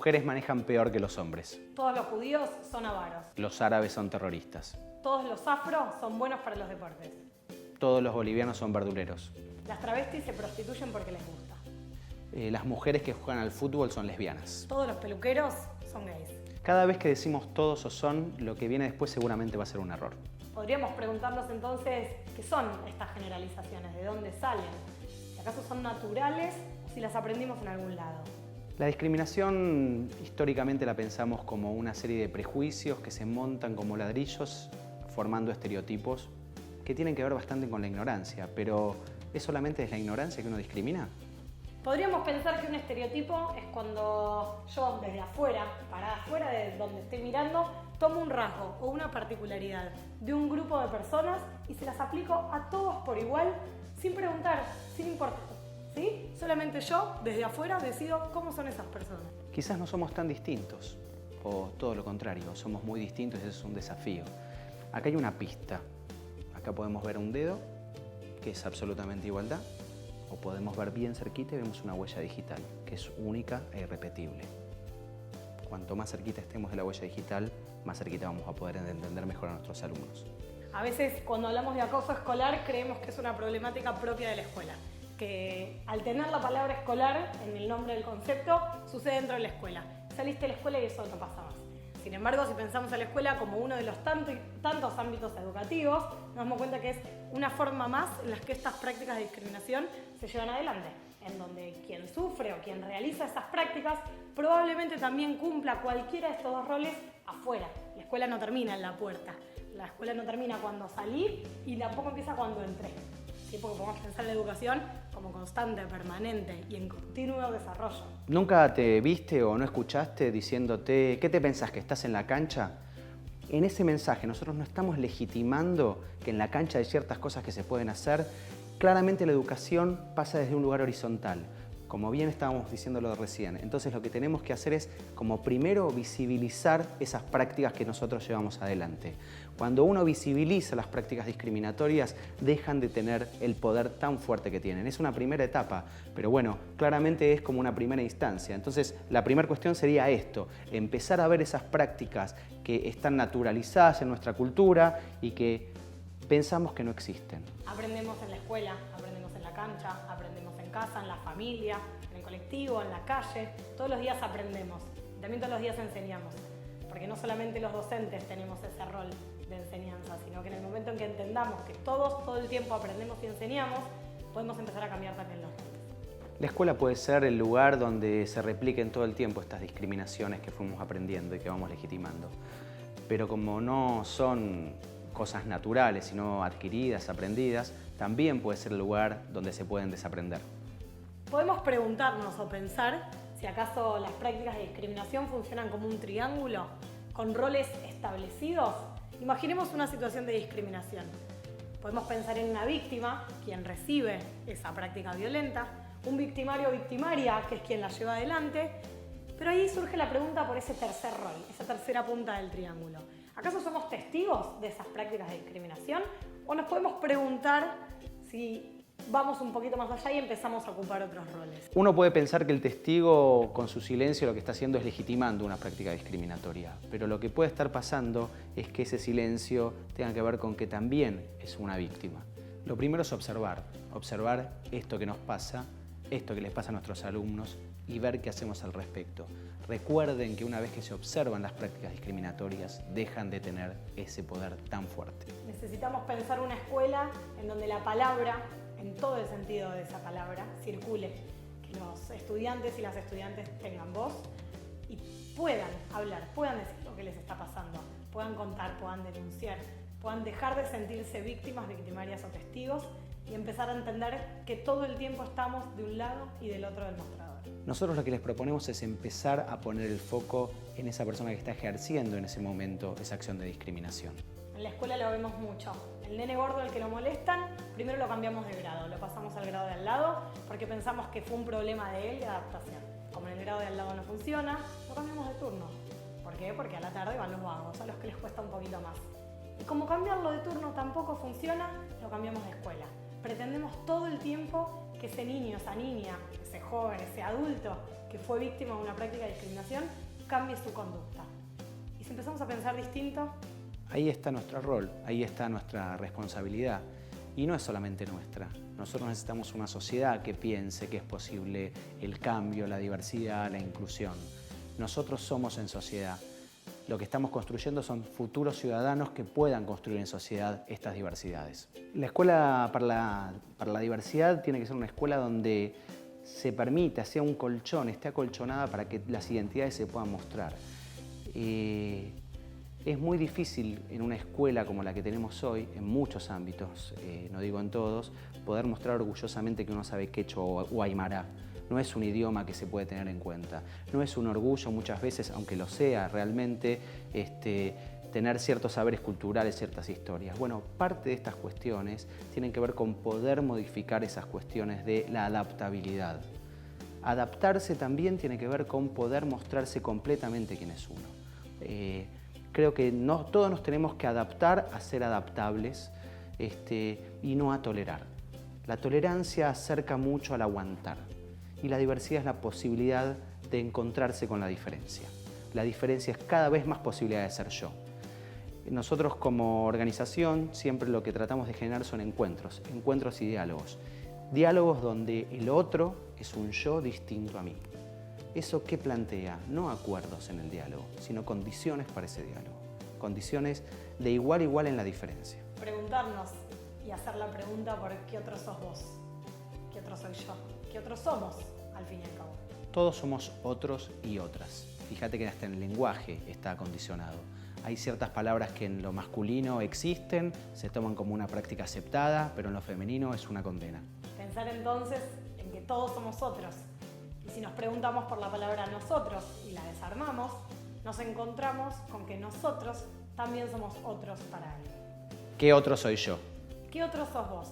mujeres manejan peor que los hombres. Todos los judíos son avaros. Los árabes son terroristas. Todos los afro son buenos para los deportes. Todos los bolivianos son verduleros. Las travestis se prostituyen porque les gusta. Las mujeres que juegan al fútbol son lesbianas. Todos los peluqueros son gays. Cada vez que decimos todos o son, lo que viene después seguramente va a ser un error. Podríamos preguntarnos entonces qué son estas generalizaciones, de dónde salen, si acaso son naturales o si las aprendimos en algún lado. La discriminación históricamente la pensamos como una serie de prejuicios que se montan como ladrillos formando estereotipos que tienen que ver bastante con la ignorancia, pero ¿es solamente desde la ignorancia que uno discrimina? Podríamos pensar que un estereotipo es cuando yo desde afuera, parada afuera de donde estoy mirando, tomo un rasgo o una particularidad de un grupo de personas y se las aplico a todos por igual, sin preguntar, sin importar, ¿sí? Solamente yo, desde afuera, decido cómo son esas personas. Quizás no somos tan distintos, o todo lo contrario, somos muy distintos y eso es un desafío. Acá hay una pista. Acá podemos ver un dedo, que es absolutamente igualdad, o podemos ver bien cerquita y vemos una huella digital, que es única e irrepetible. Cuanto más cerquita estemos de la huella digital, más cerquita vamos a poder entender mejor a nuestros alumnos. A veces cuando hablamos de acoso escolar creemos que es una problemática propia de la escuela, que al tener la palabra escolar en el nombre del concepto, sucede dentro de la escuela. Saliste de la escuela y eso no pasa más. Sin embargo, si pensamos a la escuela como uno de los tantos ámbitos educativos, nos damos cuenta que es una forma más en las que estas prácticas de discriminación se llevan adelante, en donde quien sufre o quien realiza esas prácticas probablemente también cumpla cualquiera de estos dos roles afuera. La escuela no termina en la puerta, la escuela no termina cuando salí y tampoco empieza cuando entré. ¿Sí? Porque podemos pensar la educación como constante, permanente y en continuo desarrollo. ¿Nunca te viste o no escuchaste diciéndote ¿qué te pensás que estás en la cancha? En ese mensaje nosotros no estamos legitimando que en la cancha hay ciertas cosas que se pueden hacer. Claramente la educación pasa desde un lugar horizontal, como bien estábamos diciéndolo recién. Entonces lo que tenemos que hacer es, como primero, visibilizar esas prácticas que nosotros llevamos adelante. Cuando uno visibiliza las prácticas discriminatorias, dejan de tener el poder tan fuerte que tienen. Es una primera etapa, pero bueno, claramente es como una primera instancia. Entonces, la primera cuestión sería esto, empezar a ver esas prácticas que están naturalizadas en nuestra cultura y que pensamos que no existen. Aprendemos en la escuela, aprendemos en la cancha, aprendemos en casa, en la familia, en el colectivo, en la calle. Todos los días aprendemos, también todos los días enseñamos. Porque no solamente los docentes tenemos ese rol de enseñanza, sino que en el momento en que entendamos que todos todo el tiempo aprendemos y enseñamos, podemos empezar a cambiar también los roles. La escuela puede ser el lugar donde se repliquen todo el tiempo estas discriminaciones que fuimos aprendiendo y que vamos legitimando. Pero como no son cosas naturales, sino adquiridas, aprendidas, también puede ser el lugar donde se pueden desaprender. Podemos preguntarnos o pensar si acaso las prácticas de discriminación funcionan como un triángulo con roles establecidos. Imaginemos una situación de discriminación. Podemos pensar en una víctima, quien recibe esa práctica violenta, un victimario o victimaria, que es quien la lleva adelante, pero ahí surge la pregunta por ese tercer rol, esa tercera punta del triángulo. ¿Acaso somos testigos de esas prácticas de discriminación? ¿O nos podemos preguntar si vamos un poquito más allá y empezamos a ocupar otros roles? Uno puede pensar que el testigo con su silencio lo que está haciendo es legitimando una práctica discriminatoria, pero lo que puede estar pasando es que ese silencio tenga que ver con que también es una víctima. Lo primero es observar esto que nos pasa, esto que les pasa a nuestros alumnos y ver qué hacemos al respecto. Recuerden que una vez que se observan las prácticas discriminatorias, dejan de tener ese poder tan fuerte. Necesitamos pensar una escuela en donde la palabra, en todo el sentido de esa palabra, circule, que los estudiantes y las estudiantes tengan voz y puedan hablar, puedan decir lo que les está pasando, puedan contar, puedan denunciar, puedan dejar de sentirse víctimas, victimarias o testigos y empezar a entender que todo el tiempo estamos de un lado y del otro del mostrador. Nosotros lo que les proponemos es empezar a poner el foco en esa persona que está ejerciendo en ese momento esa acción de discriminación. En la escuela lo vemos mucho. El nene gordo al que lo molestan, primero lo cambiamos de grado, lo pasamos al grado de al lado porque pensamos que fue un problema de él de adaptación. Como en el grado de al lado no funciona, lo cambiamos de turno. ¿Por qué? Porque a la tarde van los vagos, a los que les cuesta un poquito más. Y como cambiarlo de turno tampoco funciona, lo cambiamos de escuela. Pretendemos todo el tiempo que ese niño, esa niña, ese joven, ese adulto que fue víctima de una práctica de discriminación cambie su conducta. Y si empezamos a pensar distinto, ahí está nuestro rol, ahí está nuestra responsabilidad. Y no es solamente nuestra. Nosotros necesitamos una sociedad que piense que es posible el cambio, la diversidad, la inclusión. Nosotros somos en sociedad. Lo que estamos construyendo son futuros ciudadanos que puedan construir en sociedad estas diversidades. La escuela para la diversidad tiene que ser una escuela donde se permita, sea un colchón, esté acolchonada para que las identidades se puedan mostrar. Es muy difícil en una escuela como la que tenemos hoy, en muchos ámbitos, no digo en todos, poder mostrar orgullosamente que uno sabe quechua o aymara. No es un idioma que se puede tener en cuenta. No es un orgullo muchas veces, aunque lo sea realmente, tener ciertos saberes culturales, ciertas historias. Bueno, parte de estas cuestiones tienen que ver con poder modificar esas cuestiones de la adaptabilidad. Adaptarse también tiene que ver con poder mostrarse completamente quién es uno. Creo que todos nos tenemos que adaptar a ser adaptables y no a tolerar. La tolerancia acerca mucho al aguantar y la diversidad es la posibilidad de encontrarse con la diferencia. La diferencia es cada vez más posibilidad de ser yo. Nosotros como organización siempre lo que tratamos de generar son encuentros y diálogos. Diálogos donde el otro es un yo distinto a mí. ¿Eso qué plantea? No acuerdos en el diálogo, sino condiciones para ese diálogo. Condiciones de igual a igual en la diferencia. Preguntarnos y hacer la pregunta por qué otro sos vos, qué otro soy yo, qué otros somos, al fin y al cabo. Todos somos otros y otras. Fíjate que hasta en el lenguaje está acondicionado. Hay ciertas palabras que en lo masculino existen, se toman como una práctica aceptada, pero en lo femenino es una condena. Pensar entonces en que todos somos otros. Y si nos preguntamos por la palabra nosotros y la desarmamos, nos encontramos con que nosotros también somos otros para alguien. ¿Qué otro soy yo? ¿Qué otro sos vos?